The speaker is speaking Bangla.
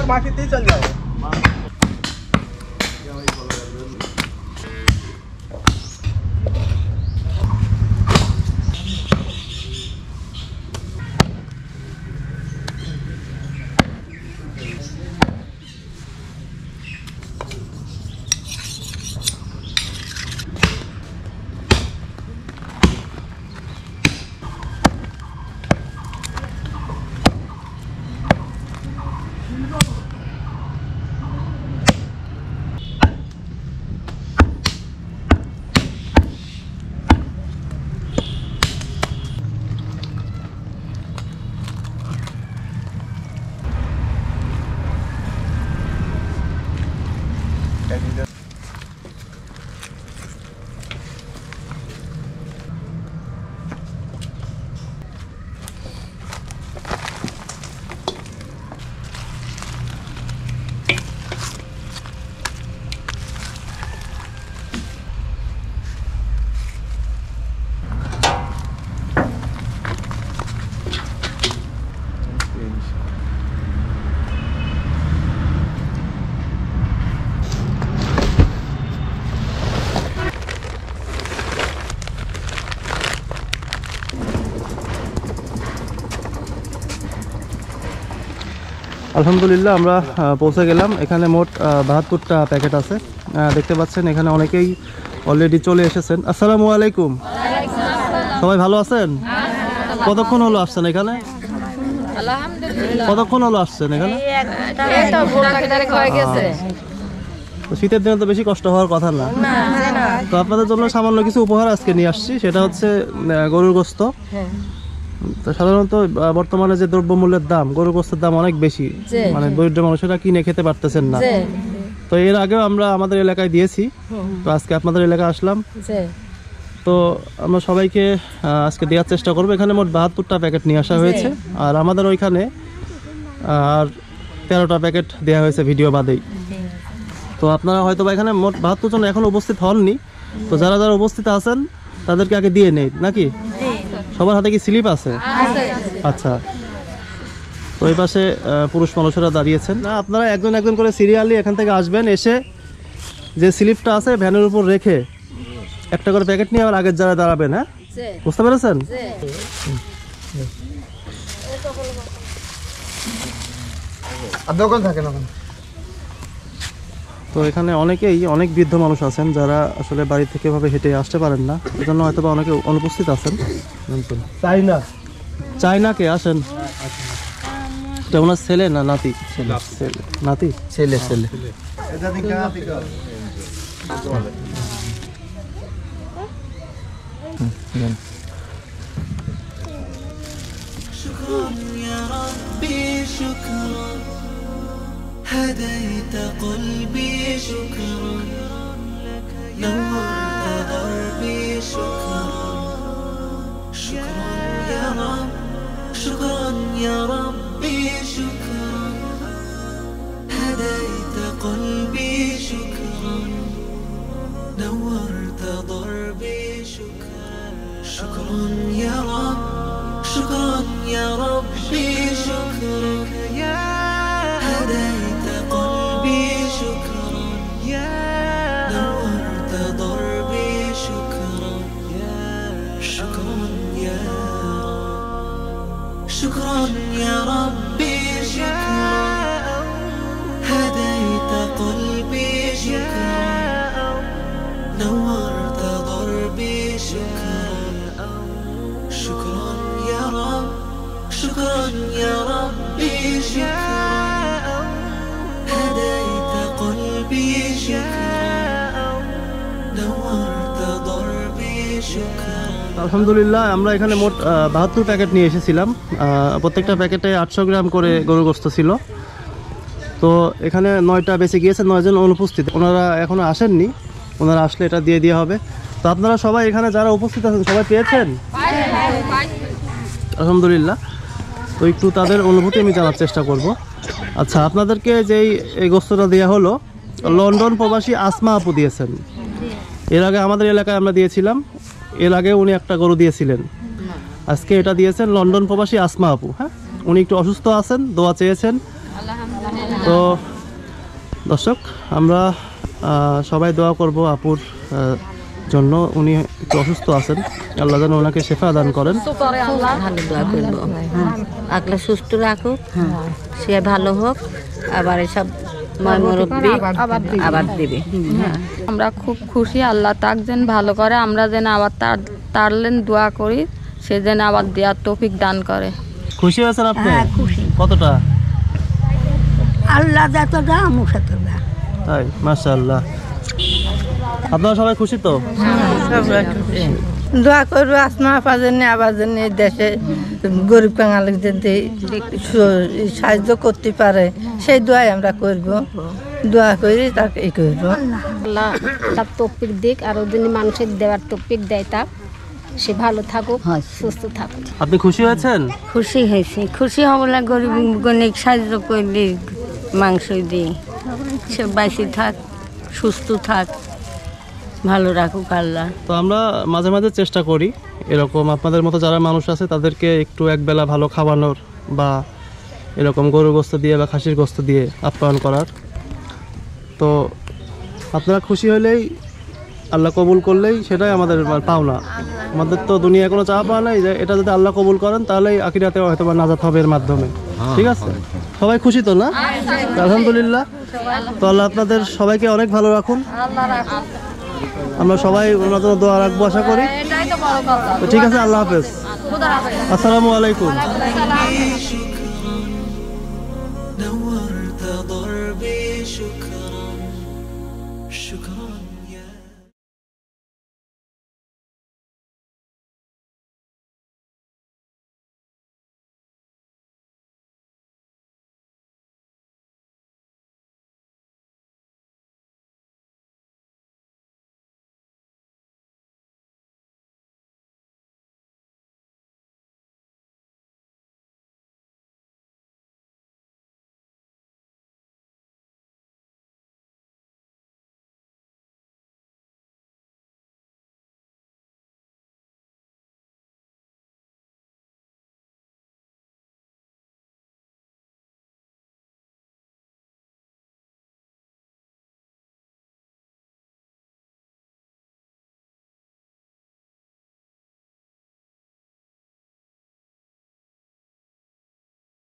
मार्केट चल जाओ। আলহামদুলিল্লাহ আমরা পৌঁছে গেলাম। এখানে মোট ৭২টা প্যাকেট আছে, দেখতে পাচ্ছেন। এখানে অনেকেই অলরেডি চলে এসেছেন। আসসালামু আলাইকুম, সবাই ভালো আছেন? কতক্ষণ হলো আসছেন এখানে? কতক্ষণ হলো আসছেন এখানে? শীতের দিনে তো বেশি কষ্ট হওয়ার কথা না। তো আপনাদের জন্য সামান্য কিছু উপহার আজকে নিয়ে আসছি, সেটা হচ্ছে গরুর গোশত। তো সাধারণত বর্তমানে যে দ্রব্যমূল্যের দাম, গরুর গোশতের দাম অনেক বেশি, মানে দরিদ্র মানুষেরা কিনে খেতে পারতেছেন না। তো এর আগেও আমরা আমাদের এলাকায় দিয়েছি, তো আজকে আপনাদের এলাকায় আসলাম। তো আমরা সবাইকে আজকে দেওয়ার চেষ্টা করবো। এখানে মোট ৭২টা প্যাকেট নিয়ে আসা হয়েছে, আর আমাদের ওইখানে আর 13টা প্যাকেট দেওয়া হয়েছে ভিডিও বাদেই। তো আপনারা হয়তো বা এখানে মোট ৭২ জন এখন উপস্থিত হননি, তো যারা যারা উপস্থিত আছেন তাদেরকে আগে দিয়ে নেই নাকি? সবার হাতে কি স্লিপ আছে? আচ্ছা, তো এই পাশে পুরুষ মানুষেরা দাঁড়িয়েছেন। না, আপনারা একজন একজন করে সিরিয়ালি এখান থেকে আসবেন, এসে যে স্লিপটা আছে ভ্যানের উপর রেখে একটা করে প্যাকেট নিয়ে আবার আগের যারা দাঁড়াবেন। হ্যাঁ, বুঝতে পেরেছেন? তো এখানে অনেকেই, অনেক বৃদ্ধ মানুষ আছেন যারা আসলে বাড়ি থেকে এভাবে হেঁটে আসতে পারেন না, এজন্য হয়তো বা অনেকে অনুপস্থিত আছেন। চায়না কে আসেন? এটা ওনার ছেলে না নাতি? নাতি, ছেলে। هديت قلبي شكرا نورت دربي شكرا شكرا يا رب شكرا يا ربي شكرا هديت قلبي شكرا نورت دربي شكرا شكرا يا رب شكرا يا ربي شكرا هديت قلبي شكرا نورت ضربي شكرا شكرا يا رب شكرا يا ربي شكرا هديت قلبي شكرا نورت ضربي شكرا شكرا يا رب شكرا يا ربي شكرا هديت قلبي شكرا نورت ضربي شكرا। আলহামদুলিল্লাহ আমরা এখানে মোট ৭২ প্যাকেট নিয়ে এসেছিলাম। প্রত্যেকটা প্যাকেটে ৮০০ গ্রাম করে গরুর গোশত ছিল। তো এখানে 9টা বেঁচে গিয়েছে, 9 জন অনুপস্থিত, ওনারা এখনো আসেননি। ওনারা আসলে এটা দিয়ে দেওয়া হবে। তো আপনারা সবাই এখানে যারা উপস্থিত আছেন সবাই পেয়েছেন? আলহামদুলিল্লাহ। তো একটু তাদের অনুভূতি আমি জানার চেষ্টা করব। আচ্ছা, আপনাদেরকে যেই এই গোশতটা দেওয়া হলো, লন্ডন প্রবাসী আসমা আপু দিয়েছেন। এর আগে আমাদের এলাকায় আমরা দিয়েছিলাম, এর আগে উনি একটা গরু দিয়েছিলেন। আজকে এটা দিয়েছেন লন্ডন প্রবাসী আসমা আপু। হ্যাঁ, উনি একটু অসুস্থ আছেন, দোয়া চেয়েছেন। তো তো দর্শক, আমরা সবাই দোয়া করব আপুর জন্য। উনি একটু অসুস্থ আছেন, আল্লাহ যেন ওনাকে শেফা দান করেন। ভালো দোয়া করবো, আগলা সুস্থ রাখুক, সে ভালো হোক, আবার এসব মুরব্বী আবার দেবে। আমরা খুব খুশি, আল্লাহ তাক যেন ভালো করে, আমরা যেন আবার তারলেন দোয়া করি, সে যেন আবার দেওয়ার তৌফিক দান করে। খুশি হয়েছেন আপনি? কতটা? আল্লাহ যতটা আমার ততটা। তাই, মাশাআল্লাহ। আপনারা সবাই খুশি তো? দোয়া করবো আসমা আপার জন্য, আবার জন্য দেশে গরিব বাঙালি যদি সাহায্য করতে পারে সেই দোয়াই আমরা করব। দোয়া করি তাকে ই করব। আল্লাহ তার তৌফিক দিক, আর ওদিন মানুষের দেওয়ার তৌফিক দেয়, তার সে ভালো থাকুক, সুস্থ থাকুক। আপনি খুশি হয়েছেন? খুশি হয়েছি, খুশি হব না, গরিব গণিক সাহায্য করলে মাংস দিই, সে বাঁচি থাক, সুস্থ থাক, ভালো রাখুক আল্লাহ। তো আমরা মাঝে মাঝে চেষ্টা করি এরকম আপনাদের মতো যারা মানুষ আছে তাদেরকে একটু একবেলা ভালো খাওয়ানোর, বা এরকম গরুর গোস্ত দিয়ে বা খাসির গোস্ত দিয়ে আপ্যায়ন করার। তো আপনারা খুশি হলেই, আল্লাহ কবুল করলেই সেটাই আমাদের পাওনা। আমাদের তো দুনিয়ায় কোনো চাওয়া পাওয়া নাই, যে এটা যদি আল্লাহ কবুল করেন তাহলেই আখিরাতে হয়তো বা নাজাত হবে এর মাধ্যমে। ঠিক আছে, সবাই খুশি তো না? আলহামদুলিল্লাহ। তো আল্লাহ আপনাদের সবাইকে অনেক ভালো রাখুন। আমরা সবাই ওনার জন্য দোয়া রাখবো আশা করি। তো ঠিক আছে, আল্লাহ হাফেজ, আসসালামু আলাইকুম।